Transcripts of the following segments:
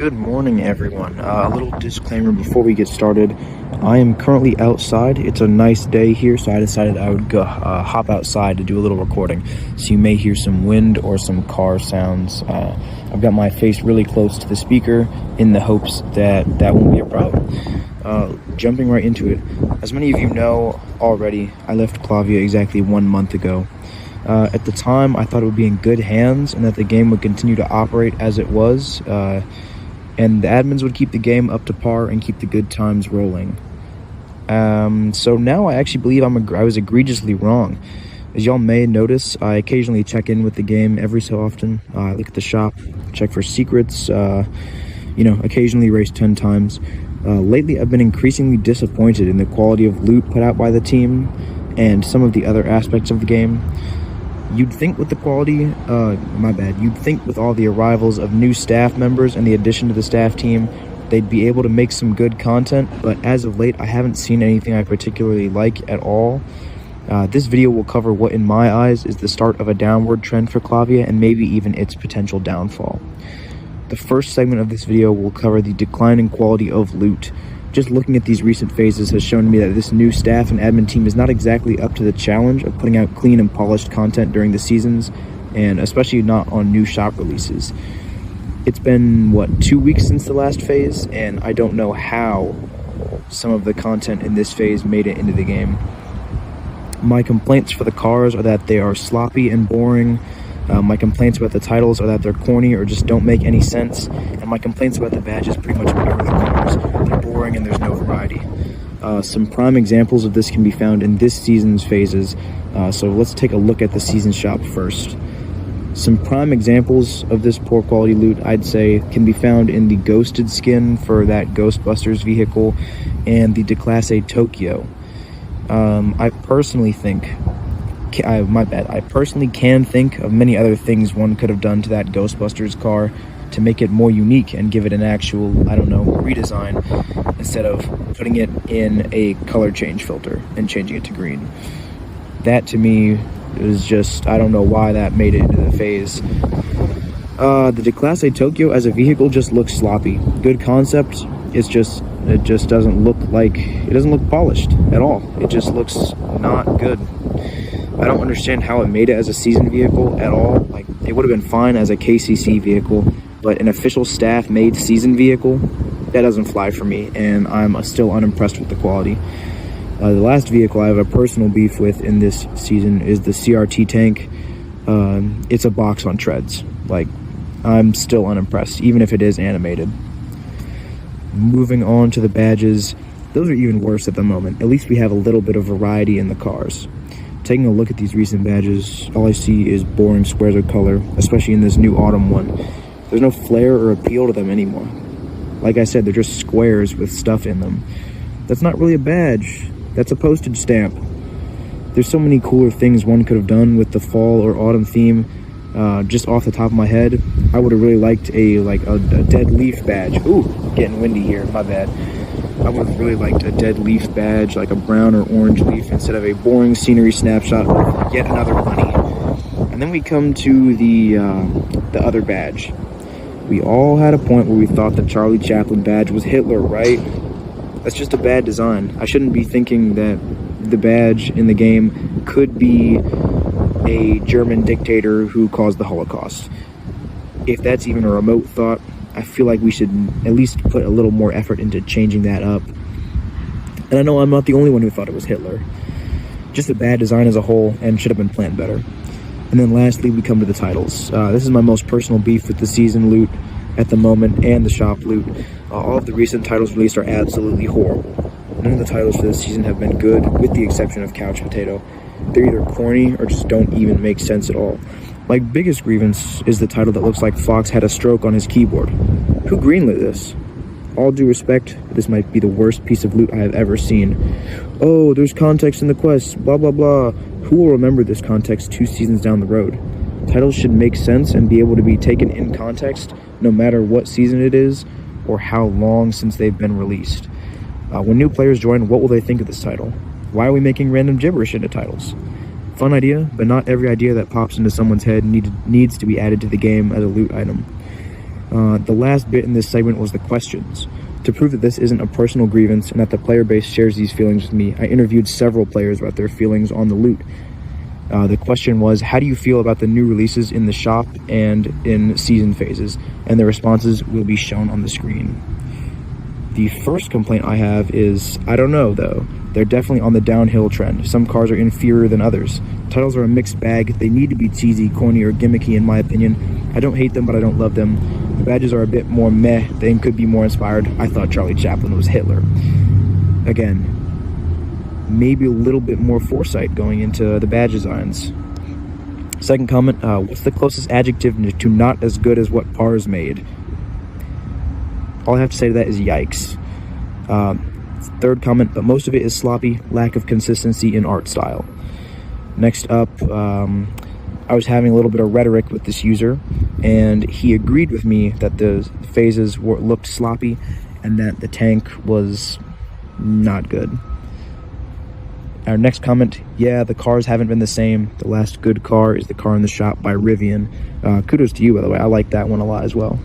Good morning, everyone. A little disclaimer before we get started. I am currently outside. It's a nice day here, so I decided I would go hop outside to do a little recording. So you may hear some wind or some car sounds. I've got my face really close to the speaker in the hopes that that won't be a problem. Jumping right into it. As many of you know already, I left Klavia exactly 1 month ago. At the time, I thought it would be in good hands and that the game would continue to operate as it was, and the admins would keep the game up to par and keep the good times rolling. So now I actually believe I was egregiously wrong. As y'all may notice, I occasionally check in with the game every so often. I look at the shop, check for secrets, occasionally race 10 times. Lately, I've been increasingly disappointed in the quality of loot put out by the team and some of the other aspects of the game. You'd think with the quality, you'd think with all the arrivals of new staff members and the addition to the staff team, they'd be able to make some good content, but as of late, I haven't seen anything I particularly like at all. This video will cover what, in my eyes, is the start of a downward trend for Klavia and maybe even its potential downfall. The first segment of this video will cover the declining quality of loot. Just looking at these recent phases has shown me that this new staff and admin team is not exactly up to the challenge of putting out clean and polished content during the seasons, and especially not on new shop releases. It's been, 2 weeks since the last phase, and I don't know how some of the content in this phase made it into the game. My complaints for the cars are that they are sloppy and boring. My complaints about the titles are that they're corny or just don't make any sense, and my complaints about the badges pretty much mirror the cars. They're boring and there's no variety. Some prime examples of this can be found in this season's phases, so let's take a look at the season shop first. Some prime examples of this poor quality loot, I'd say, can be found in the Ghosted skin for that Ghostbusters vehicle and the Declasse Tokyo. I personally can think of many other things one could have done to that Ghostbusters car to make it more unique and give it an actual, redesign, instead of putting it in a color change filter and changing it to green. That, to me, is just, I don't know why that made it into the phase. The Declasse Tokyo as a vehicle just looks sloppy. Good concept, it just doesn't look polished at all. It just looks not good. I don't understand how it made it as a season vehicle at all. It would have been fine as a KCC vehicle, but an official staff-made season vehicle, that doesn't fly for me, and I'm still unimpressed with the quality. The last vehicle I have a personal beef with in this season is the CRT tank. It's a box on treads. I'm still unimpressed, even if it is animated. Moving on to the badges, those are even worse at the moment. At least we have a little bit of variety in the cars. Taking a look at these recent badges, all I see is boring squares of color, especially in this new autumn one. There's no flair or appeal to them anymore. Like I said, they're just squares with stuff in them. That's not really a badge. That's a postage stamp. There's so many cooler things one could have done with the fall or autumn theme. Just off the top of my head, I would have really liked a dead leaf badge. Ooh, getting windy here, my bad. I would have really liked a dead leaf badge, like a brown or orange leaf, instead of a boring scenery snapshot with yet another bunny. And then we come to the other badge. We all had a point where we thought the Charlie Chaplin badge was Hitler, right? That's just a bad design. I shouldn't be thinking that the badge in the game could be a German dictator who caused the Holocaust. If that's even a remote thought, I feel like we should at least put a little more effort into changing that up. And I know I'm not the only one who thought it was Hitler. Just a bad design as a whole, and should have been planned better. And then lastly, we come to the titles. This is my most personal beef with the season loot at the moment, and the shop loot. All of the recent titles released are absolutely horrible. None of the titles for this season have been good, with the exception of Couch Potato. They're either corny or just don't even make sense at all. My biggest grievance is the title that looks like Fox had a stroke on his keyboard. Who greenlit this? All due respect, this might be the worst piece of loot I have ever seen. Oh, there's context in the quest, blah blah blah. Who will remember this context 2 seasons down the road? Titles should make sense and be able to be taken in context, no matter what season it is, or how long since they've been released. When new players join, what will they think of this title? Why are we making random gibberish into titles? Fun idea, but not every idea that pops into someone's head needs to be added to the game as a loot item. The last bit in this segment was the questions. To prove that this isn't a personal grievance and that the player base shares these feelings with me, I interviewed several players about their feelings on the loot. The question was, how do you feel about the new releases in the shop and in season phases? And the responses will be shown on the screen. The first complaint I have is, I don't know though. They're definitely on the downhill trend. Some cars are inferior than others. Titles are a mixed bag. They need to be cheesy, corny, or gimmicky in my opinion. I don't hate them, but I don't love them. The badges are a bit more meh. They could be more inspired. I thought Charlie Chaplin was Hitler. Again, maybe a little bit more foresight going into the badge designs. Second comment, what's the closest adjective to not as good as what Pars made? All I have to say to that is yikes. Third comment, but most of it is sloppy, lack of consistency in art style. Next up, I was having a little bit of rhetoric with this user, and he agreed with me that the phases looked sloppy and that the tank was not good. Our next comment, yeah, the cars haven't been the same. The last good car is the car in the shop by Rivian. Kudos to you, by the way. I like that one a lot as well.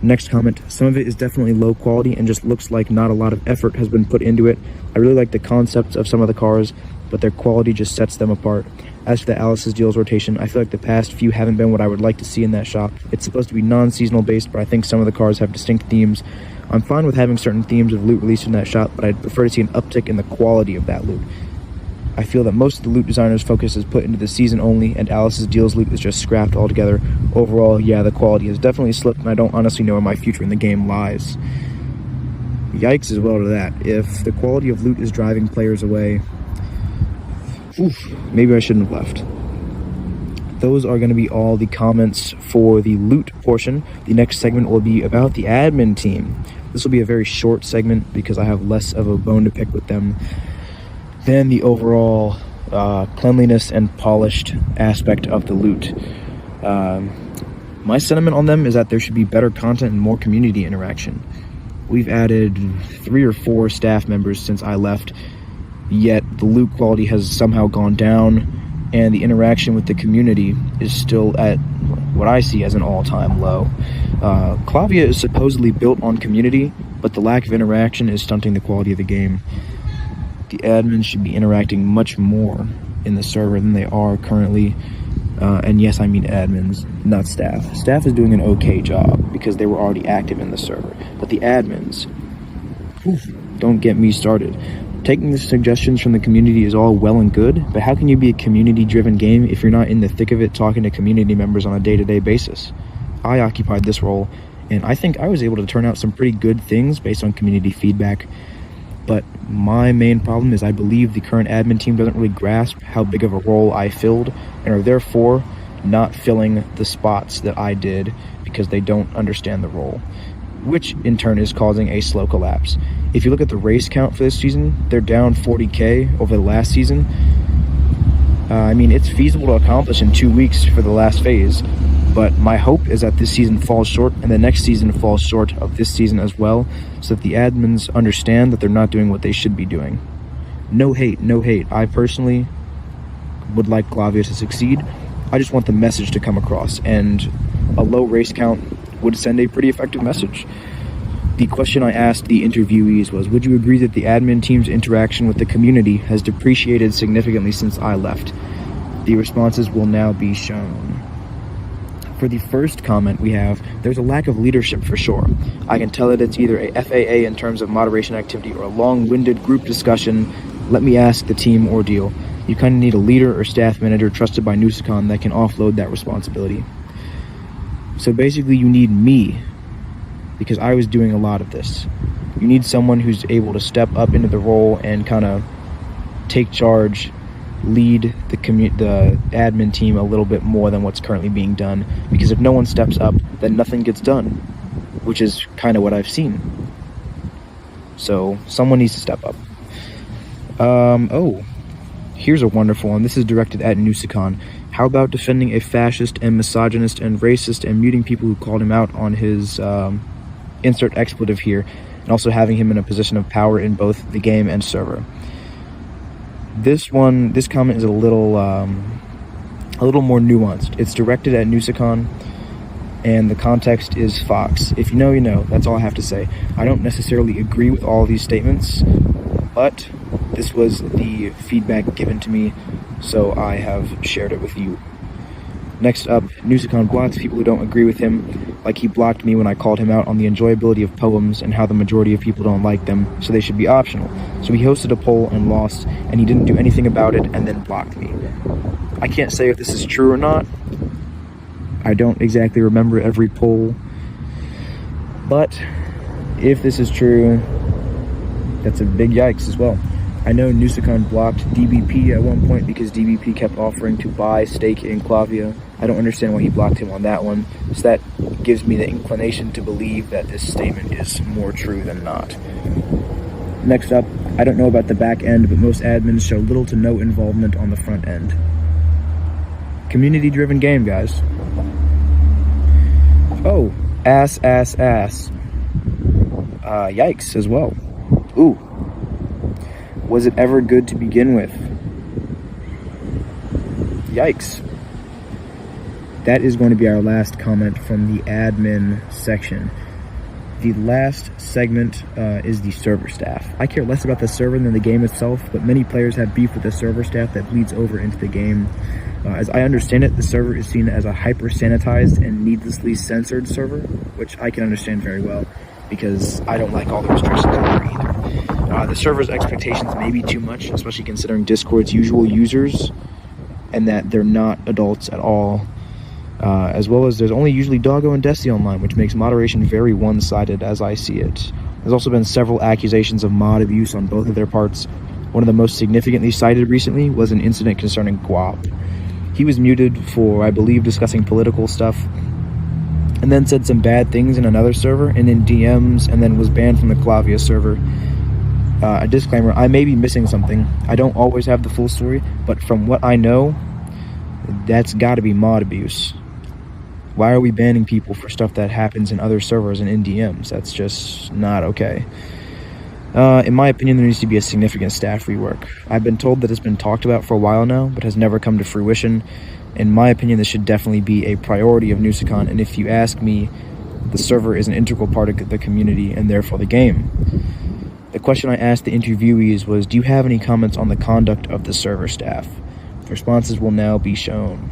Next comment, some of it is definitely low quality and just looks like not a lot of effort has been put into it. I really like the concepts of some of the cars, but their quality just sets them apart. As for the Alice's Deals rotation, I feel like the past few haven't been what I would like to see in that shop. It's supposed to be non-seasonal based, but I think some of the cars have distinct themes. I'm fine with having certain themes of loot released in that shop, but I'd prefer to see an uptick in the quality of that loot. I feel that most of the loot designers' focus is put into the season only, and Alice's Deals loot is just scrapped altogether. Overall, yeah, the quality has definitely slipped, and I don't honestly know where my future in the game lies. Yikes as well to that. If the quality of loot is driving players away, maybe I shouldn't have left. Those are going to be all the comments for the loot portion. The next segment will be about the admin team. This will be a very short segment because I have less of a bone to pick with them than the overall cleanliness and polished aspect of the loot. My sentiment on them is that there should be better content and more community interaction. We've added 3 or 4 staff members since I left, yet the loot quality has somehow gone down, and the interaction with the community is still at what I see as an all-time low. Klavia is supposedly built on community, but the lack of interaction is stunting the quality of the game. The admins should be interacting much more in the server than they are currently. And yes, I mean admins, not staff. Staff is doing an okay job because they were already active in the server. But the admins, don't get me started. Taking the suggestions from the community is all well and good, but how can you be a community-driven game if you're not in the thick of it talking to community members on a day-to-day basis? I occupied this role, and I think I was able to turn out some pretty good things based on community feedback. But my main problem is I believe the current admin team doesn't really grasp how big of a role I filled and are therefore not filling the spots that I did because they don't understand the role, which in turn is causing a slow collapse. If you look at the race count for this season, they're down 40K over the last season. I mean, it's feasible to accomplish in 2 weeks for the last phase, but my hope is that this season falls short and the next season falls short of this season as well, so that the admins understand that they're not doing what they should be doing. No hate, no hate. I personally would like Klavia to succeed. I just want the message to come across, and a low race count would send a pretty effective message. The question I asked the interviewees was, would you agree that the admin team's interaction with the community has depreciated significantly since I left? The responses will now be shown. For the first comment we have, there's a lack of leadership for sure. I can tell that it's either a FAA in terms of moderation activity or a long-winded group discussion, let me ask the team ordeal. You kind of need a leader or staff manager trusted by Nusicon that can offload that responsibility. So basically you need me, because I was doing a lot of this. You need someone who's able to step up into the role and kind of take charge, lead the admin team a little bit more than what's currently being done, because if no one steps up, then nothing gets done, which is kind of what I've seen. So someone needs to step up. Here's a wonderful one. This is directed at Nusicon. How about defending a fascist and misogynist and racist and muting people who called him out on his insert expletive here, and also having him in a position of power in both the game and server? This comment is a little more nuanced. It's directed at Nusicon. and the context is Fox. If you know, you know. That's all I have to say. I don't necessarily agree with all these statements, but this was the feedback given to me, so I have shared it with you. Next up, Nusicon blocks people who don't agree with him, like he blocked me when I called him out on the enjoyability of poems and how the majority of people don't like them, so they should be optional. So he hosted a poll and lost, and he didn't do anything about it and then blocked me. I can't say if this is true or not. I don't exactly remember every poll, but if this is true, that's a big yikes as well. I know Nusicon blocked DBP at one point because DBP kept offering to buy stake in Klavia. I don't understand why he blocked him on that one, so that gives me the inclination to believe that this statement is more true than not. Next up, I don't know about the back end, but most admins show little to no involvement on the front end. Community-driven game, guys. Oh, ass. Yikes as well. Ooh. Was it ever good to begin with? Yikes. That is going to be our last comment from the admin section. The last segment is the server staff. I care less about the server than the game itself, but many players have beef with the server staff that bleeds over into the game. As I understand it, the server is seen as a hyper-sanitized and needlessly censored server, which I can understand very well, because I don't like all the restrictions on there either. The server's expectations may be too much, especially considering Discord's usual users, and that they're not adults at all. As well as there's only usually Doggo and Desi online, which makes moderation very one-sided as I see it. There's also been several accusations of mod abuse on both of their parts. One of the most significantly cited recently was an incident concerning Guap. He was muted for, I believe, discussing political stuff, and then said some bad things in another server, and in DMs, and then was banned from the Klavia server. A disclaimer, I may be missing something. I don't always have the full story, but from what I know, that's gotta be mod abuse. Why are we banning people for stuff that happens in other servers and in DMs? That's just not okay. In my opinion, there needs to be a significant staff rework. I've been told that it's been talked about for a while now, but has never come to fruition. In my opinion, this should definitely be a priority of Nusicon, and if you ask me, the server is an integral part of the community and therefore the game. The question I asked the interviewees was, do you have any comments on the conduct of the server staff? Responses will now be shown.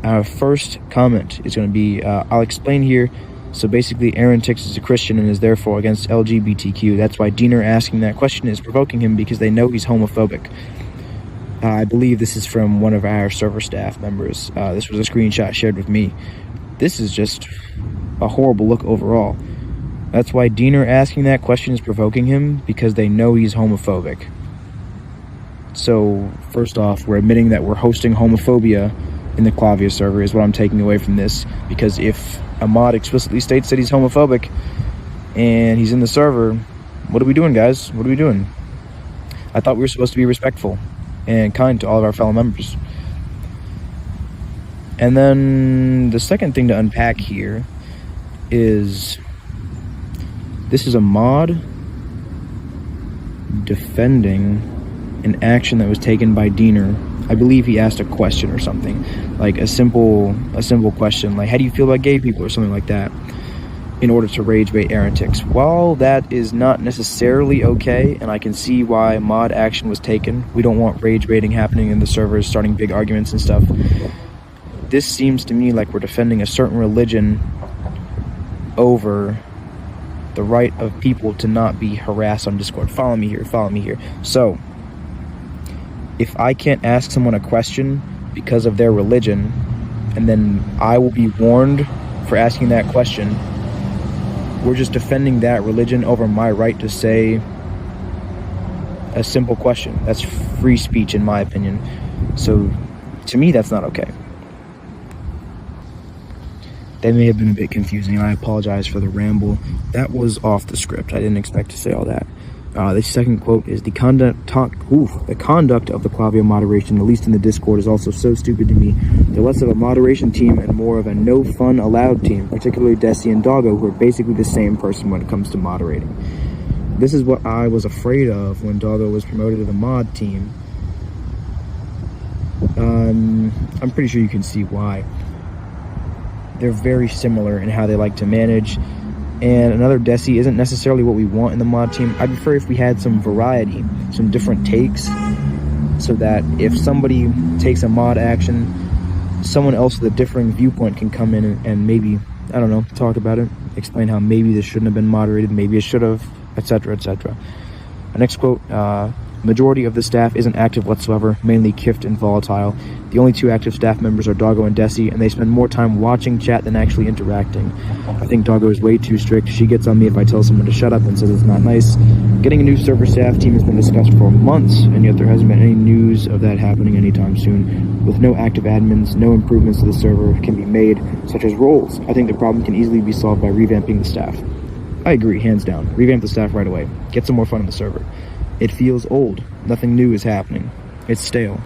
Our first comment is going to be, I'll explain here. So basically, Aaron Tix is a Christian and is therefore against LGBTQ. That's why Diener asking that question is provoking him, because they know he's homophobic. I believe this is from one of our server staff members. This was a screenshot shared with me. This is just a horrible look overall. That's why Diener asking that question is provoking him, because they know he's homophobic. So, first off, we're admitting that we're hosting homophobia in the Klavia server is what I'm taking away from this, because if a mod explicitly states that he's homophobic and he's in the server, what are we doing, guys? What are we doing? I thought we were supposed to be respectful and kind to all of our fellow members. And then the second thing to unpack here is, this is a mod defending an action that was taken by Diener. I believe he asked a question or something, like a simple question, like, how do you feel about gay people, or something like that, in order to rage bait Aaron Tix. While that is not necessarily okay, and I can see why mod action was taken, we don't want rage baiting happening in the servers, starting big arguments and stuff. This seems to me like we're defending a certain religion over the right of people to not be harassed on Discord. Follow me here. So, if I can't ask someone a question because of their religion, and then I will be warned for asking that question, we're just defending that religion over my right to say a simple question. That's free speech, in my opinion. So, to me, that's not okay. That may have been a bit confusing, and I apologize for the ramble. That was off the script. I didn't expect to say all that. The second quote is, the conduct of the Klavia moderation, at least in the Discord, is also so stupid to me. They're less of a moderation team and more of a no fun allowed team, particularly Desi and Doggo, who are basically the same person when it comes to moderating. This is what I was afraid of when Doggo was promoted to the mod team. I'm pretty sure you can see why. They're very similar in how they like to manage, and another Desi isn't necessarily what we want in the mod team. I'd prefer if we had some variety, some different takes, so that if somebody takes a mod action, someone else with a differing viewpoint can come in and maybe, I don't know, talk about it, explain how maybe this shouldn't have been moderated, maybe it should have, etc., etc. Our next quote, majority of the staff isn't active whatsoever, mainly Kift and Volatile. The only 2 active staff members are Doggo and Desi, and they spend more time watching chat than actually interacting. I think Doggo is way too strict. She gets on me if I tell someone to shut up and says it's not nice. Getting a new server staff team has been discussed for months, and yet there hasn't been any news of that happening anytime soon. With no active admins, no improvements to the server can be made, such as roles. I think the problem can easily be solved by revamping the staff. I agree, hands down. Revamp the staff right away. Get some more fun in the server. It feels old. Nothing new is happening. It's stale.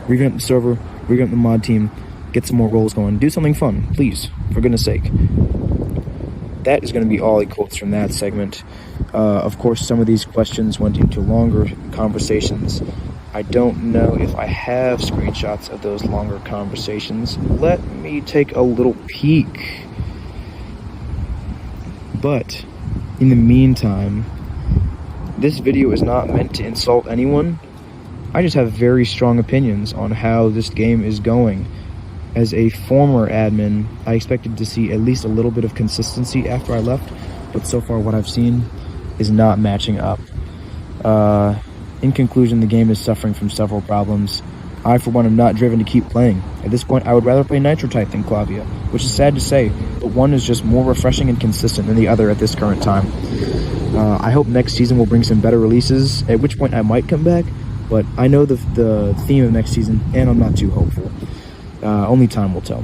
Revamp the server, revamp the mod team, get some more roles going. Do something fun, please, for goodness sake. That is going to be all the quotes from that segment. Of course, some of these questions went into longer conversations. I don't know if I have screenshots of those longer conversations. Let me take a little peek. But, in the meantime, this video is not meant to insult anyone. I just have very strong opinions on how this game is going. As a former admin, I expected to see at least a little bit of consistency after I left, but so far what I've seen is not matching up. In conclusion, the game is suffering from several problems. I, for one, am not driven to keep playing. At this point, I would rather play Nitro Type than Klavia, which is sad to say, but one is just more refreshing and consistent than the other at this current time. I hope next season will bring some better releases, at which point I might come back, but I know the theme of next season, and I'm not too hopeful. Only time will tell.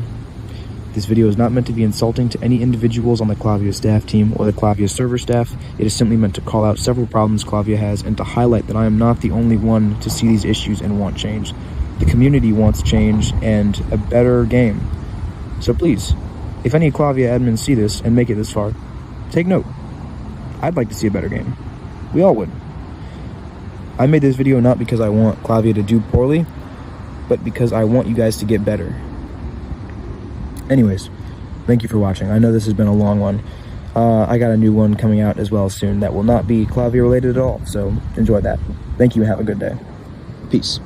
This video is not meant to be insulting to any individuals on the Klavia staff team or the Klavia server staff. It is simply meant to call out several problems Klavia has and to highlight that I am not the only one to see these issues and want change. The community wants change and a better game. So please, if any Klavia admins see this and make it this far, take note. I'd like to see a better game. We all would. I made this video not because I want Klavia to do poorly, but because I want you guys to get better. Anyways, thank you for watching. I know this has been a long one. I got a new one coming out as well soon that will not be Klavia related at all, so enjoy that. Thank you and have a good day. Peace.